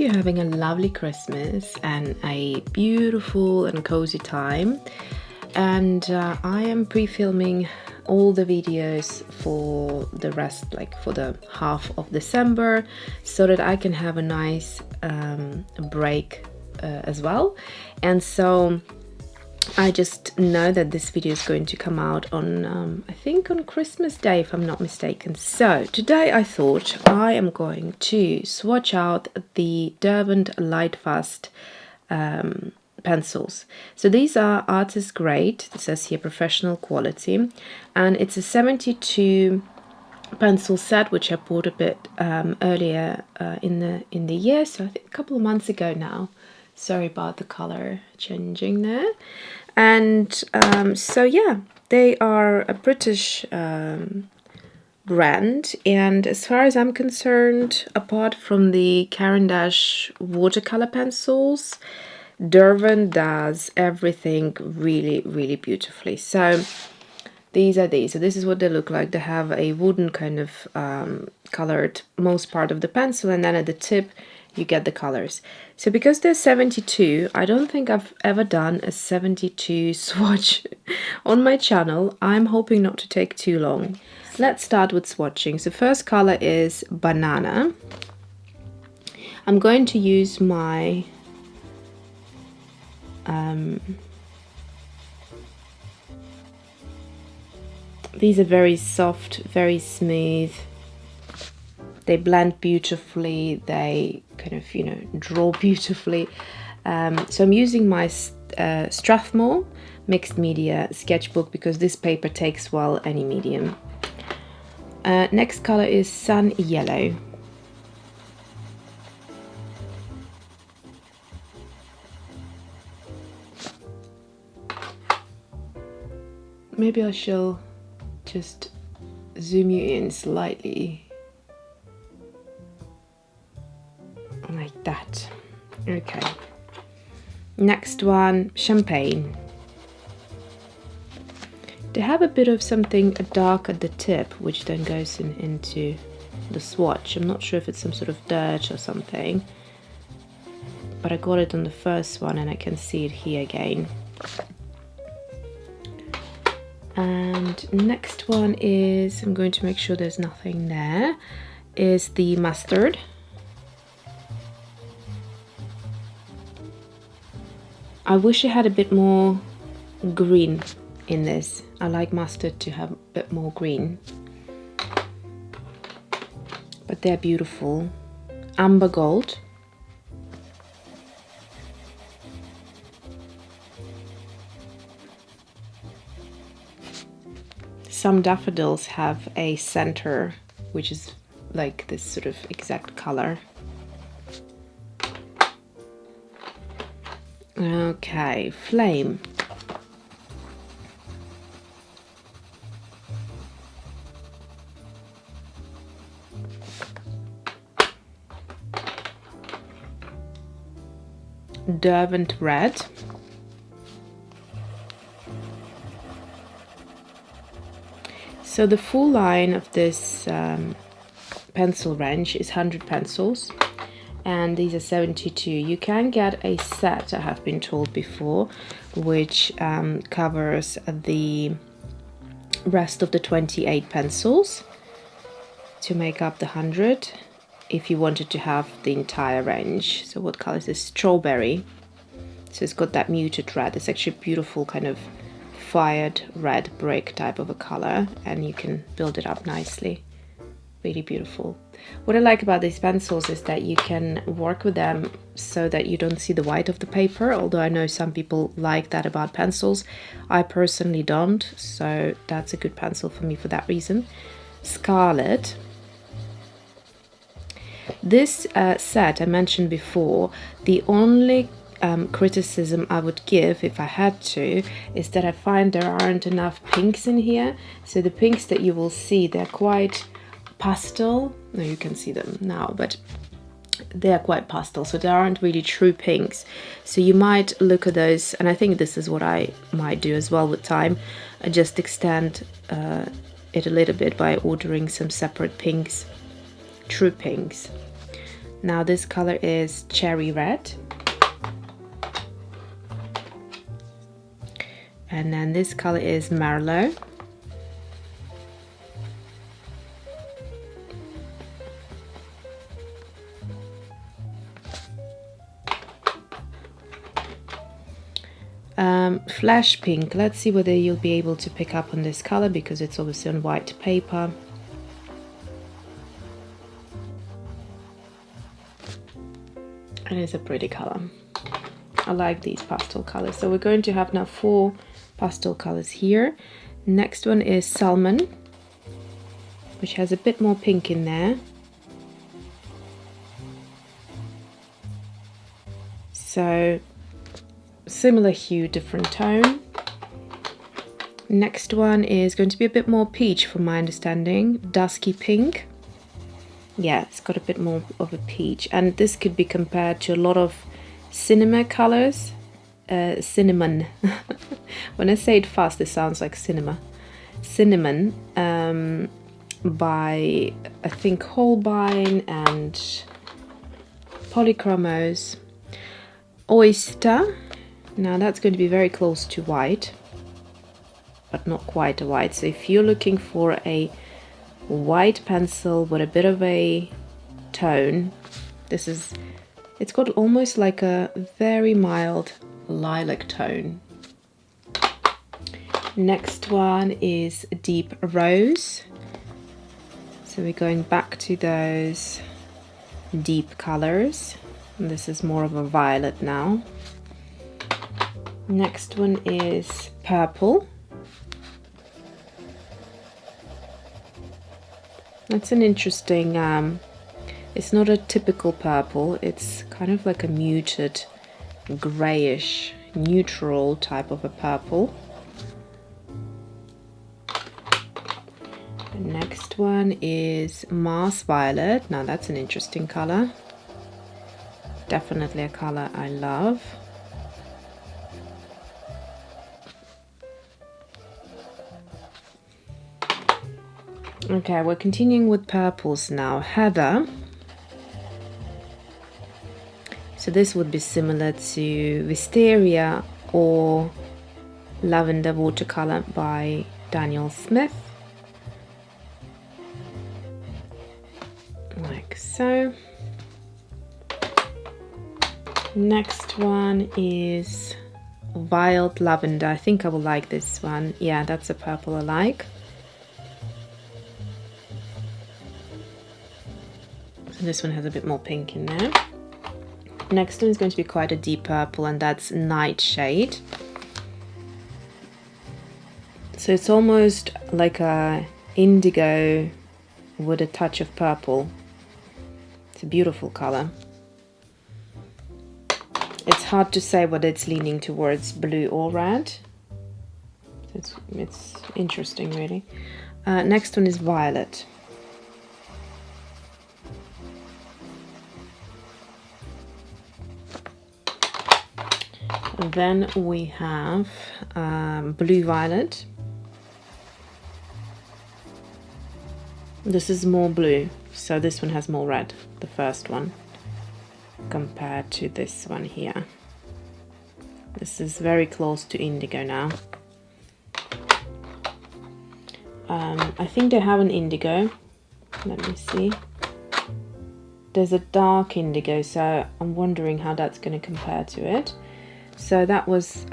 you're having a lovely Christmas and a beautiful and cozy time. And I am pre-filming all the videos for the rest, like for the half of December, so that I can have a nice break as well. And so I just know that this video is going to come out on I think on Christmas Day, if I'm not mistaken. So today I thought I am going to swatch out the Derwent Lightfast pencils. So these are artist grade, it says here professional quality, and it's a 72 pencil set which I bought a bit earlier in the year, so I think a couple of months ago now. Sorry about the color changing there. And so yeah, they are a British brand, and as far as I'm concerned, apart from the Caran watercolor pencils, Derwent does everything really beautifully. So these are these. So this is what they look like. They have a wooden kind of colored most part of the pencil, and then at the tip you get the colors. So because they're 72, I don't think I've ever done a 72 swatch on my channel. I'm hoping not to take too long. Let's start with swatching. So first color is Banana. I'm going to use my these are very soft, very smooth. They blend beautifully, they kind of, you know, draw beautifully. So I'm using my Strathmore Mixed Media sketchbook because this paper takes well any medium. Next color is Sun Yellow. Maybe I shall just zoom you in slightly. Like that. Okay. Next one, Champagne. They have a bit of something dark at the tip, which then goes into the swatch. I'm not sure if it's some sort of dirt or something, but I got it on the first one and I can see it here again. And next one is, I'm going to make sure there's nothing there, is the Mustard. I wish it had a bit more green in this. I like mustard to have a bit more green. But they're beautiful. Amber Gold. Some daffodils have a center, which is like this sort of exact color. Okay, Flame. Derwent Red. So the full line of this pencil range is 100 pencils, and these are 72. You can get a set, I have been told before, which covers the rest of the 28 pencils to make up the 100 if you wanted to have the entire range. So what color is this? Strawberry. So it's got that muted red. It's actually a beautiful kind of fired red brick type of a color, and you can build it up nicely. Really beautiful. What I like about these pencils is that you can work with them so that you don't see the white of the paper, although I know some people like that about pencils. I personally don't, so that's a good pencil for me for that reason. Scarlet. This set I mentioned before, the only criticism I would give if I had to is that I find there aren't enough pinks in here. So the pinks that you will see, they're quite pastel. No, you can see them now, but they're quite pastel, so they aren't really true pinks. So you might look at those, and I think this is what I might do as well with time. I just extend it a little bit by ordering some separate pinks, true pinks. Now this color is Cherry Red. And then this color is Merlot. Flash Pink. Let's see whether you'll be able to pick up on this color because it's obviously on white paper. And it's a pretty color. I like these pastel colors. So we're going to have now 4 pastel colors here. Next one is Salmon, which has a bit more pink in there. So similar hue, different tone. Next one is going to be a bit more peach from my understanding. Dusky Pink. Yeah, it's got a bit more of a peach. And this could be compared to a lot of cinema colors. Cinnamon. When I say it fast, it sounds like cinema. Cinnamon by, I think, Holbein and Polychromos. Oyster. Now that's going to be very close to white, but not quite a white. So if you're looking for a white pencil with a bit of a tone, this is, it's got almost like a very mild lilac tone. Next one is Deep Rose. So we're going back to those deep colors. And this is more of a violet now. Next one is Purple. That's an interesting, it's not a typical purple, it's kind of like a muted grayish neutral type of a purple. The next one is Mars Violet. Now that's an interesting color. Definitely a color I love. Okay, we're continuing with purples now. Heather. So this would be similar to Wisteria or Lavender Watercolour by Daniel Smith. Like so. Next one is Wild Lavender. I think I will like this one. Yeah, that's a purple I like. So this one has a bit more pink in there. Next one is going to be quite a deep purple, and that's Nightshade. So it's almost like a indigo with a touch of purple. It's a beautiful color. It's hard to say whether it's leaning towards blue or red. It's interesting, really. Next one is Violet. And then we have Blue Violet. This is more blue, so this one has more red, the first one, compared to this one here. This is very close to indigo now. I think they have an indigo. Let me see. There's a dark indigo, so I'm wondering how that's going to compare to it. So that was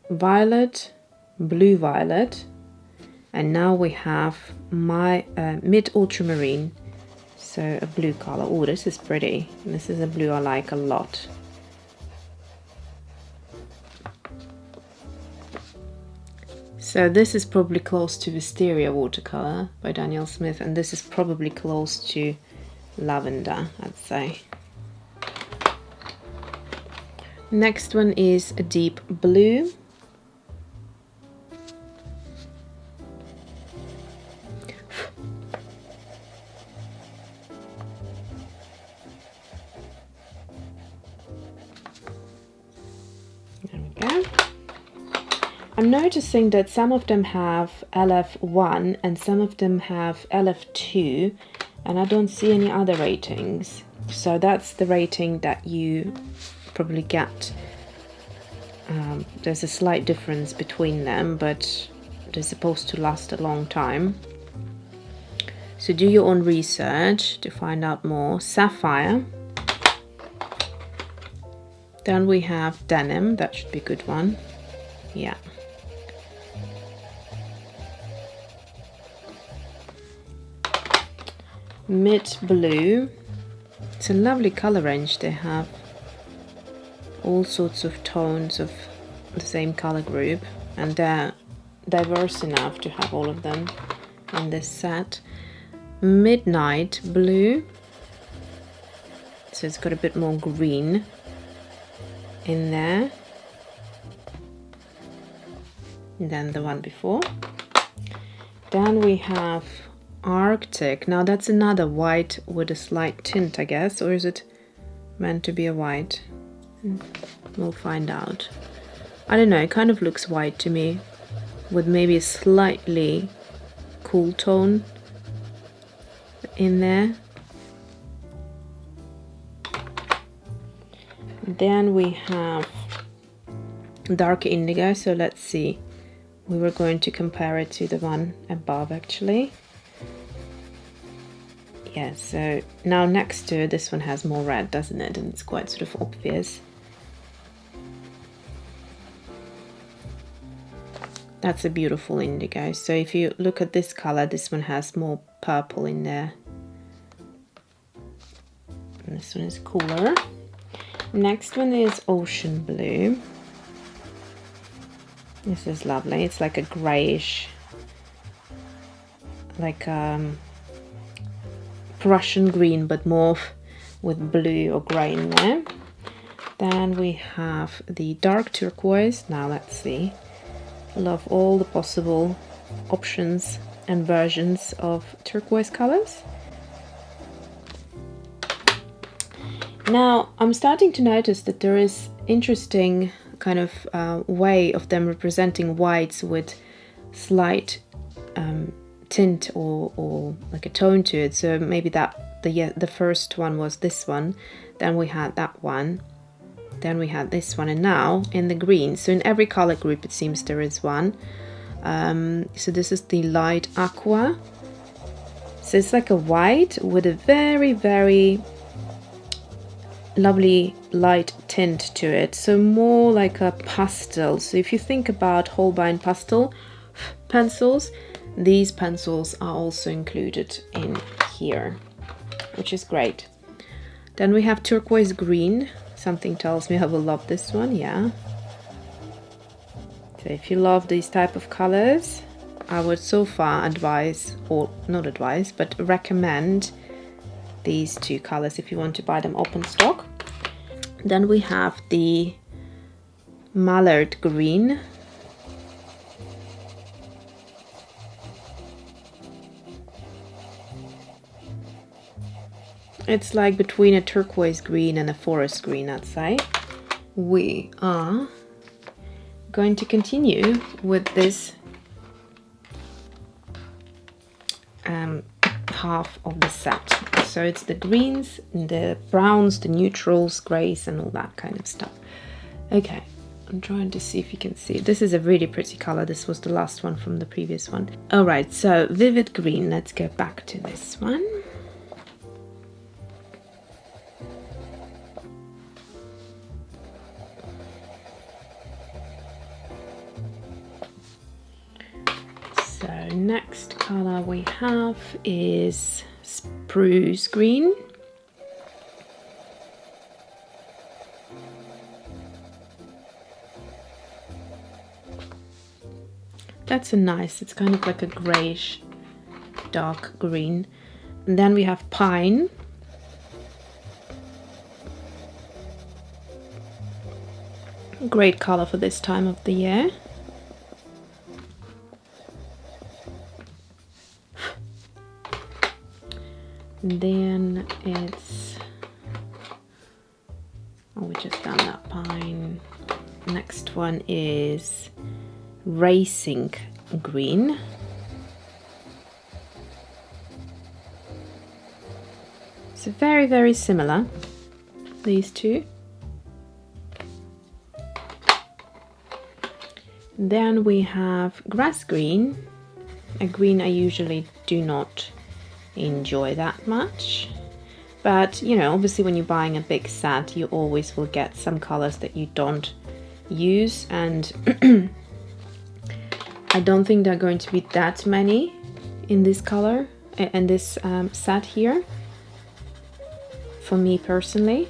Violet, Blue Violet, and now we have my Mid Ultramarine, so a blue color. Oh, this is pretty. This is a blue I like a lot. So this is probably close to Wisteria Watercolor by Daniel Smith, and this is probably close to Lavender, I'd say. Next one is a deep blue. There we go. I'm noticing that some of them have LF1 and some of them have LF2, and I don't see any other ratings. So that's the rating that you probably get. There's a slight difference between them, but they're supposed to last a long time. So do your own research to find out more. Sapphire. Then we have denim, that should be a good one. Yeah. Mid blue. It's a lovely color range. They have all sorts of tones of the same color group, and they're diverse enough to have all of them in this set. Midnight blue. So it's got a bit more green in there than the one before. Then we have Arctic. Now that's another white with a slight tint, I guess, or is it meant to be a white? We'll find out. I don't know, it kind of looks white to me, with maybe a slightly cool tone in there. Then we have dark indigo, so let's see. We were going to compare it to the one above, actually. Yeah, so now next to this one has more red, doesn't it? And it's quite sort of obvious. That's a beautiful indigo. So if you look at this color, this one has more purple in there. And this one is cooler. Next one is ocean blue. This is lovely. It's like a grayish, like Prussian green, but more with blue or grey in there. Then we have the dark turquoise. Now let's see. Love all the possible options and versions of turquoise colors. Now I'm starting to notice that there is interesting kind of way of them representing whites with slight tint or like a tone to it. So maybe that the first one was this one, then we had that one, then we had this one, and now in the green. So in every color group it seems there is one. So this is the light aqua. So it's like a white with a very, very lovely light tint to it, so more like a pastel. So if you think about Holbein pastel pencils, these pencils are also included in here, which is great. Then we have turquoise green. Something tells me I will love this one. Yeah, so if you love these type of colors, I would so far advise, or not advise, but recommend these two colors if you want to buy them open stock. Then we have the mallard green. It's like between a turquoise green and a forest green, I'd say. We are going to continue with this half of the set. So it's the greens, the browns, the neutrals, grays, and all that kind of stuff. Okay, I'm trying to see if you can see. This is a really pretty color. This was the last one from the previous one. All right, so vivid green. Let's go back to this one. So next color we have is Spruce Green. That's a nice, it's kind of like a grayish dark green. And then we have Pine. Great color for this time of the year. Then it's, oh, we just done that Pine. Next one is Racing Green. It's very, very similar, these two. Then we have grass green, a green I usually do not enjoy that much. But, you know, obviously when you're buying a big set, you always will get some colors that you don't use. And I don't think there are going to be that many in this color, in this set here, for me personally.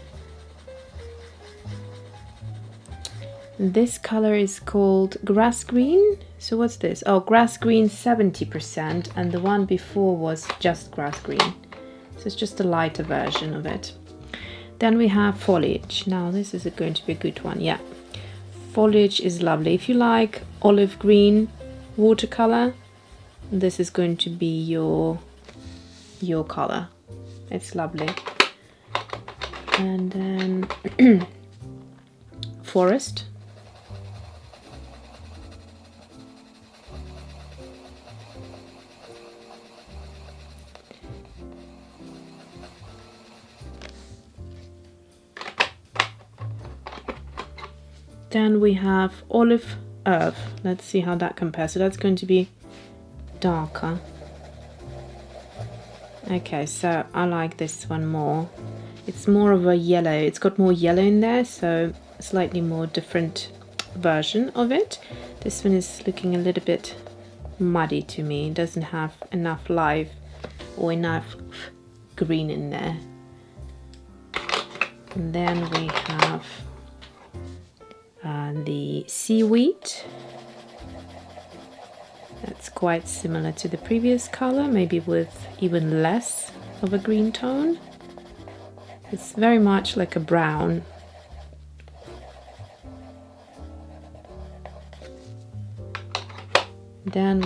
This color is called grass green. So what's this? Oh, grass green 70%, and the one before was just grass green. So it's just a lighter version of it. Then we have foliage. Now this is going to be a good one. Yeah, foliage is lovely. If you like olive green watercolor, this is going to be your color. It's lovely. And then forest. Then we have olive earth. Let's see how that compares. So that's going to be darker. Okay, so I like this one more. It's more of a yellow. It's got more yellow in there, so slightly more different version of it. This one is looking a little bit muddy to me. It doesn't have enough life or enough green in there. And then we have the seaweed. That's quite similar to the previous color, maybe with even less of a green tone. It's very much like a brown. Then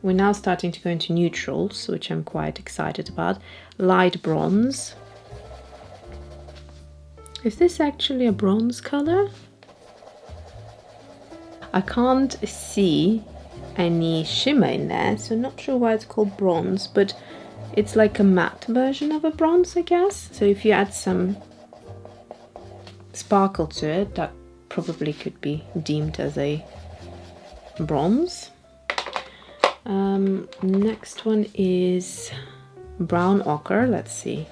we're now starting to go into neutrals, which I'm quite excited about. Light bronze. Is this actually a bronze color? I can't see any shimmer in there, so I'm not sure why it's called bronze, but it's like a matte version of a bronze, I guess. So if you add some sparkle to it, that probably could be deemed as a bronze. Next one is brown ochre. Let's see.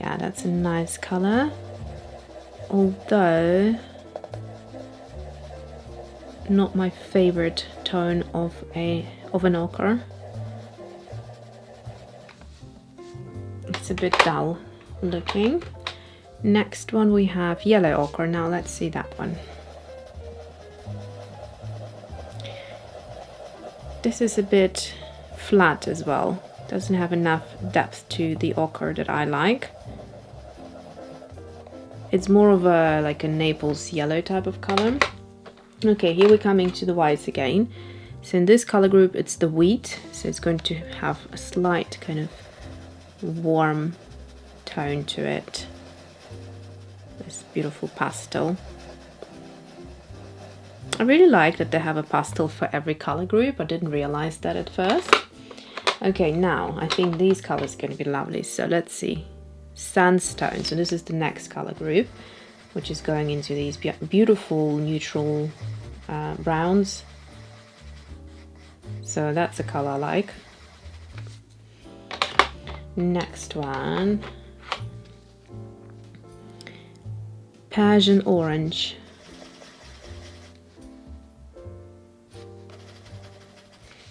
Yeah, that's a nice color. Although not my favorite tone of an ochre. It's a bit dull looking. Next one we have yellow ochre. Now let's see that one. This is a bit flat as well. Doesn't have enough depth to the ochre that I like. It's more of a like a Naples yellow type of color. Okay, here we're coming to the whites again. So in this color group it's the wheat, so it's going to have a slight kind of warm tone to it. This beautiful pastel. I really like that they have a pastel for every color group. I didn't realize that at first. Okay, now I think these colors are going to be lovely. So let's see. Sandstone. So this is the next color group, which is going into these beautiful neutral browns. So that's a color I like. Next one, Persian orange.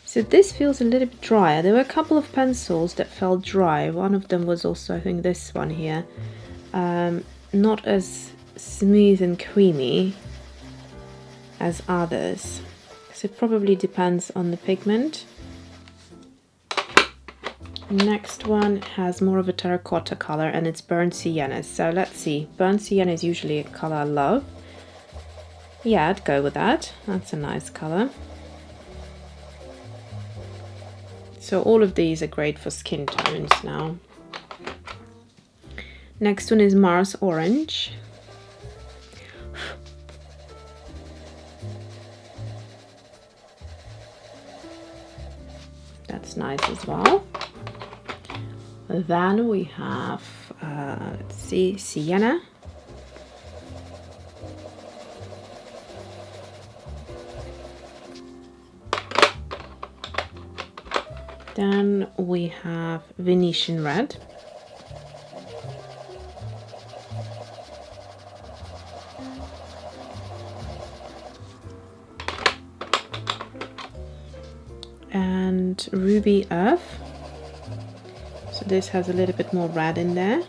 So this feels a little bit drier. There were a couple of pencils that felt dry. One of them was also, I think, this one here. Not as smooth and creamy as others. So it probably depends on the pigment. Next one has more of a terracotta color and it's burnt sienna. So let's see. Burnt sienna is usually a color I love. Yeah, I'd go with that. That's a nice color. So all of these are great for skin tones now. Next one is Mars orange. That's nice as well. Then we have, let's see, sienna. Then we have Venetian red. And ruby earth. So this has a little bit more red in there.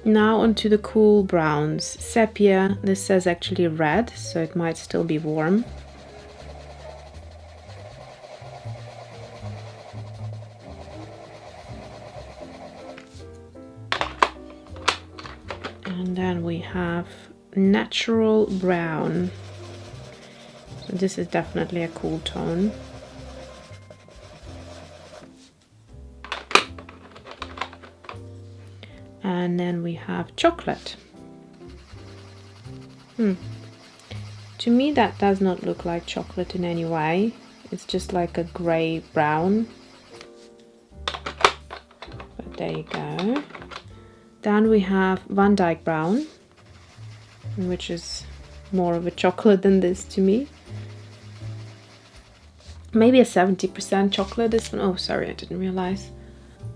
Now onto the cool browns. Sepia, this says actually red, so it might still be warm. And then we have natural brown. So this is definitely a cool tone. And then we have chocolate. To me that does not look like chocolate in any way. It's just like a grey brown. But there you go. Then we have Van Dyke brown, which is more of a chocolate than this to me. Maybe a 70% chocolate, this one. Oh, sorry, I didn't realize.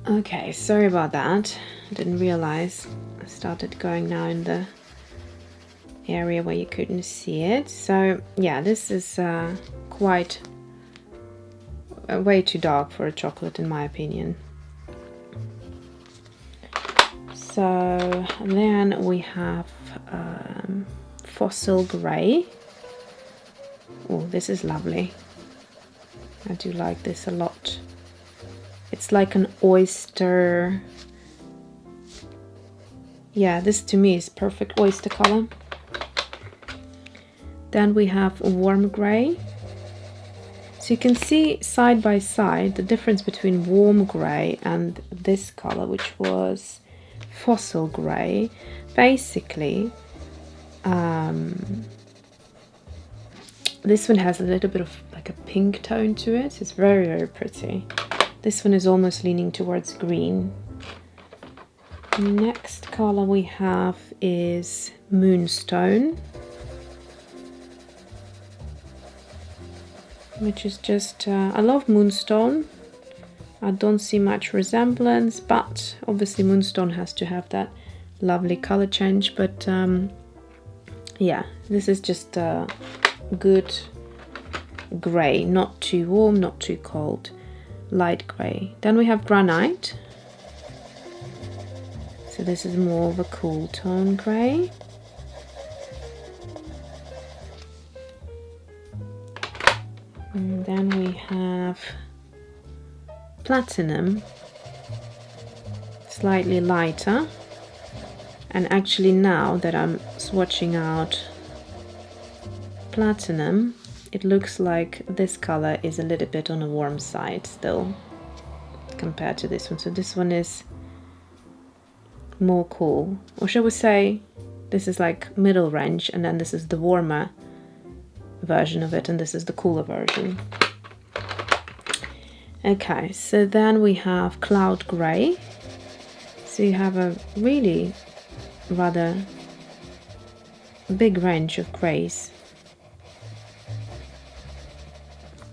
Okay, sorry about that. I didn't realize. I started going now in the area where you couldn't see it. So yeah, this is quite way too dark for a chocolate in my opinion. So then we have fossil grey. Oh, this is lovely. I do like this a lot. It's like an oyster. Yeah, this to me is perfect oyster color. Then we have warm grey. So you can see side by side the difference between warm grey and this color, which was fossil grey. Basically, this one has a little bit of like a pink tone to it. It's very, very pretty. This one is almost leaning towards green. Next color we have is Moonstone, which is just, I love Moonstone. I don't see much resemblance, but obviously Moonstone has to have that lovely color change. But yeah, this is just a good grey, not too warm, not too cold, light grey. Then we have Granite. So this is more of a cool tone grey. And then we have Platinum, slightly lighter. And actually now that I'm swatching out Platinum, it looks like this color is a little bit on the warm side still compared to this one. So this one is more cool, or shall we say this is like middle range, and then this is the warmer version of it, and this is the cooler version. Okay, so then we have Cloud Grey. So you have a really rather big range of greys.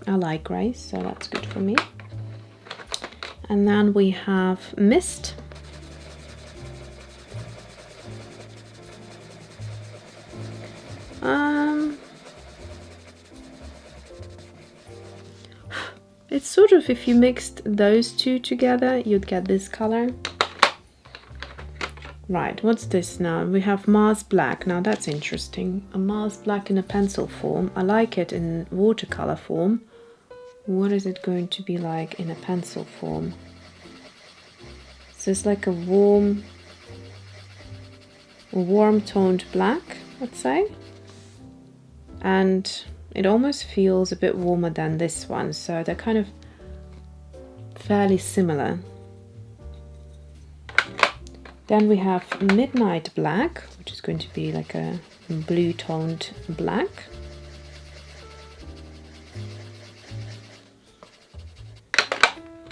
I like greys, so that's good for me. And then we have Mist. It's sort of, if you mixed those two together, you'd get this color. Right, what's this now? We have Mars Black. Now that's interesting. A Mars Black in a pencil form. I like it in watercolor form. What is it going to be like in a pencil form? So it's like a warm toned black, let's say. And it almost feels a bit warmer than this one, so they're kind of fairly similar. Then we have Midnight Black, which is going to be like a blue toned black.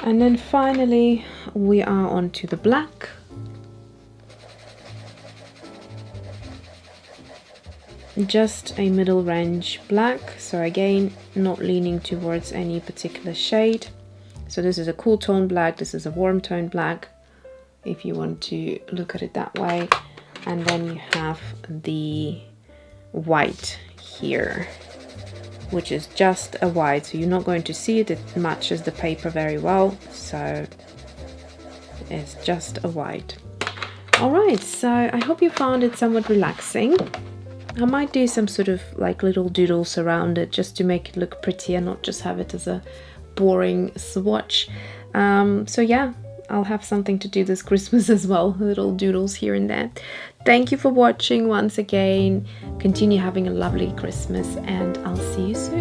And then finally we are on to the black. Just a middle range black, so again not leaning towards any particular shade. So this is a cool tone black, this is a warm tone black, if you want to look at it that way. And then you have the white here, which is just a white, so you're not going to see it. It matches the paper very well, so it's just a white. Alright, so I hope you found it somewhat relaxing. I might do some sort of like little doodles around it just to make it look prettier, not just have it as a boring swatch. So yeah, I'll have something to do this Christmas as well, little doodles here and there. Thank you for watching once again. Continue having a lovely Christmas, and I'll see you soon.